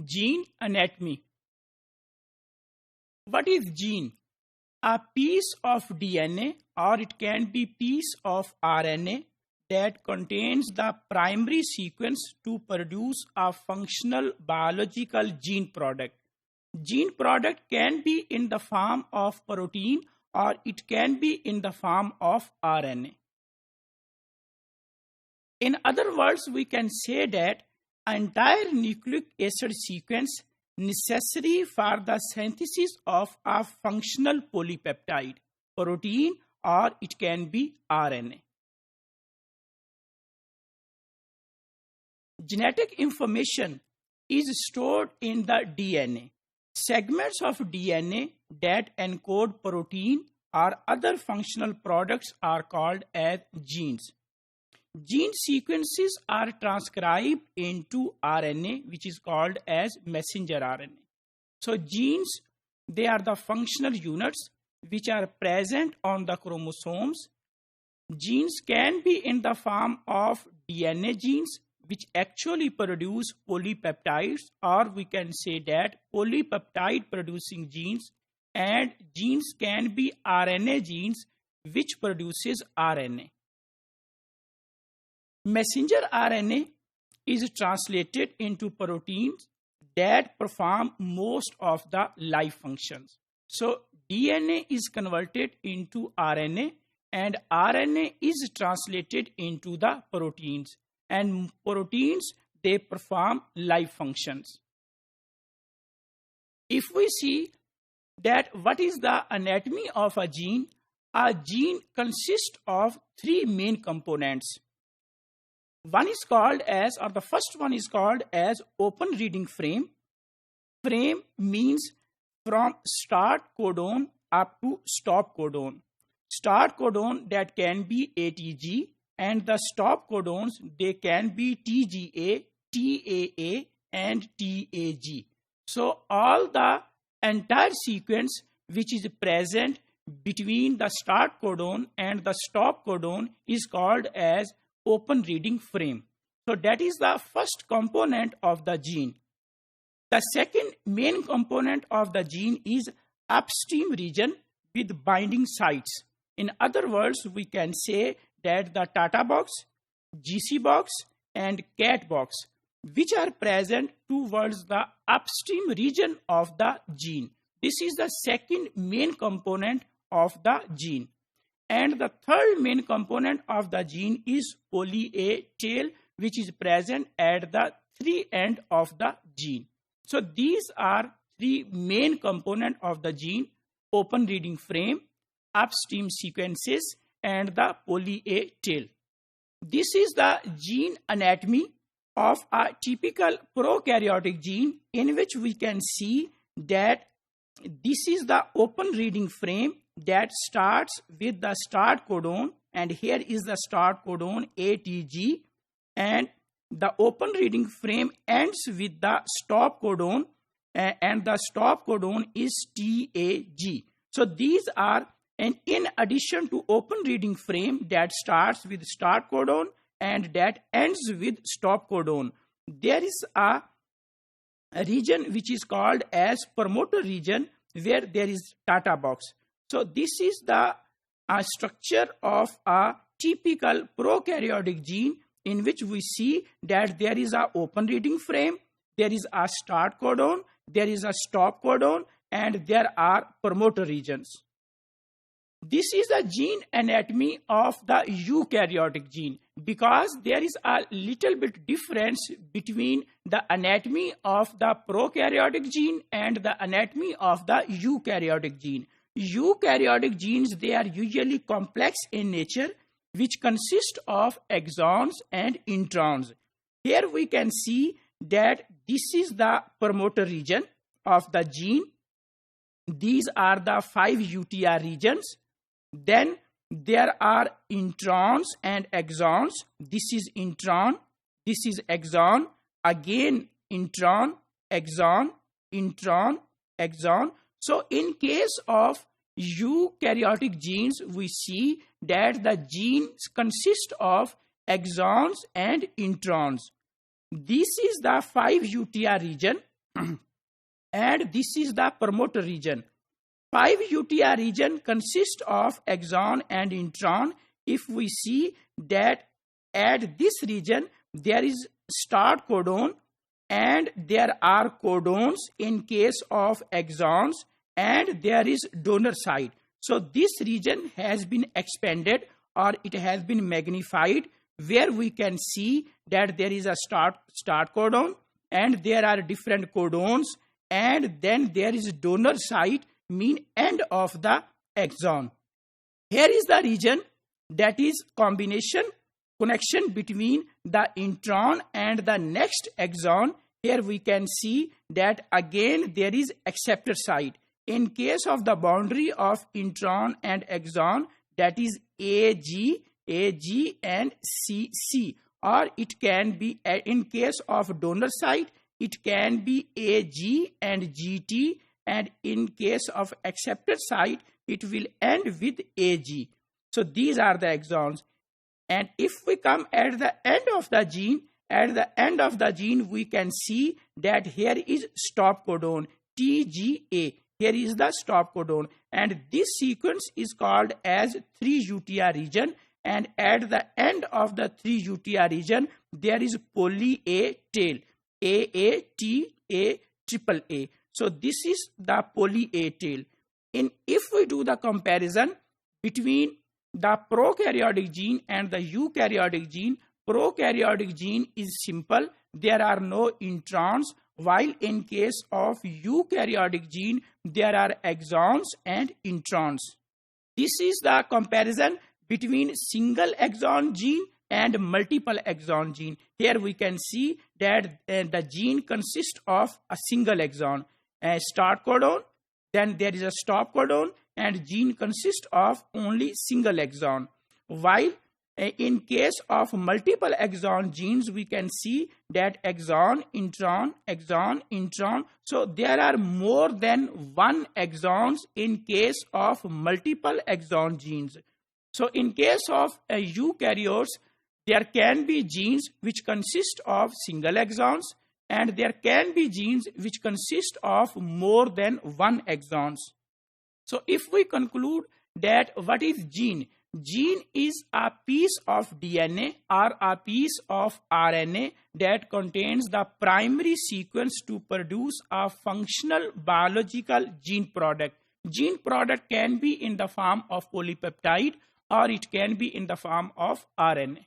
Gene anatomy. What is gene? A piece of DNA, or it can be piece of RNA that contains the primary sequence to produce a functional biological gene product. Gene product can be in the form of protein or it can be in the form of RNA. In other words, we can say that entire nucleic acid sequence necessary for the synthesis of a functional polypeptide, protein, or it can be RNA. Genetic information is stored in the DNA. Segments of DNA that encode protein or other functional products are called as genes. Gene sequences are transcribed into RNA, which is called as messenger RNA. So genes, they are the functional units which are present on the chromosomes. Genes can be in the form of DNA genes, which actually produce polypeptides, or we can say that polypeptide producing genes, and genes can be RNA genes which produces RNA. Messenger RNA is translated into proteins that perform most of the life functions. So DNA is converted into RNA and RNA is translated into the proteins, and proteins, they perform life functions. If we see that what is the anatomy of a gene consists of three main components. One is called as, or the first one is called as open reading frame. Frame means from start codon up to stop codon. Start codon, that can be ATG, and the stop codons, they can be TGA, TAA, and TAG. So all the entire sequence which is present between the start codon and the stop codon is called as open reading frame. So that is the first component of the gene. The second main component of the gene is upstream region with binding sites. In other words, we can say that the Tata box, GC box, and CAT box, which are present towards the upstream region of the gene. This is the second main component of the gene. And the third main component of the gene is poly A tail, which is present at the three end of the gene. So these are three main components of the gene: open reading frame, upstream sequences, and the poly A tail. This is the gene anatomy of a typical prokaryotic gene, in which we can see that this is the open reading frame that starts with the start codon, and here is the start codon ATG, and the open reading frame ends with the stop codon, and the stop codon is TAG. So these are, and in addition to open reading frame that starts with start codon and that ends with stop codon, there is a region which is called as promoter region, where there is Tata box. So this is the structure of a typical prokaryotic gene, in which we see that there is a open reading frame, there is a start codon, there is a stop codon, and there are promoter regions. This is the gene anatomy of the eukaryotic gene, because there is a little bit difference between the anatomy of the prokaryotic gene and the anatomy of the eukaryotic gene. Eukaryotic genes, they are usually complex in nature, which consist of exons and introns. Here we can see that this is the promoter region of the gene. These are the 5 UTR regions. Then there are introns and exons. This is intron, this is exon, again intron, exon, intron, exon. So in case of eukaryotic genes, we see that the genes consist of exons and introns. This is the 5 UTR region And this is the promoter region. 5 UTR region consists of exon and intron. If we see that at this region there is start codon and there are codons in case of exons, and there is donor site. So this region has been expanded or it has been magnified, where we can see that there is a start codon and there are different codons, and then there is donor site, mean end of the exon. Here is the region that is connection between the intron and the next exon. Here we can see that again there is acceptor site. In case of the boundary of intron and exon, that is AG and CC, or it can be, in case of donor site, it can be AG and GT, and in case of acceptor site, it will end with AG. So these are the exons. And if we come at the end of the gene, we can see that here is stop codon, TGA. Here is the stop codon, and this sequence is called as 3 UTR region, and at the end of the 3 UTR region, there is poly A tail, AATA. So this is the poly A tail. If we do the comparison between the prokaryotic gene and the eukaryotic gene, prokaryotic gene is simple. There are no introns, while in case of eukaryotic gene, there are exons and introns. This is the comparison between single exon gene and multiple exon gene. Here we can see that the gene consists of a single exon, a start codon, then there is a stop codon, and gene consists of only single exon. While in case of multiple exon genes, we can see that exon, intron. So there are more than one exons in case of multiple exon genes. So in case of eukaryotes, there can be genes which consist of single exons, and there can be genes which consist of more than one exons. So if we conclude that what is gene? Gene is a piece of DNA or a piece of RNA that contains the primary sequence to produce a functional biological gene product. Gene product can be in the form of polypeptide or it can be in the form of RNA.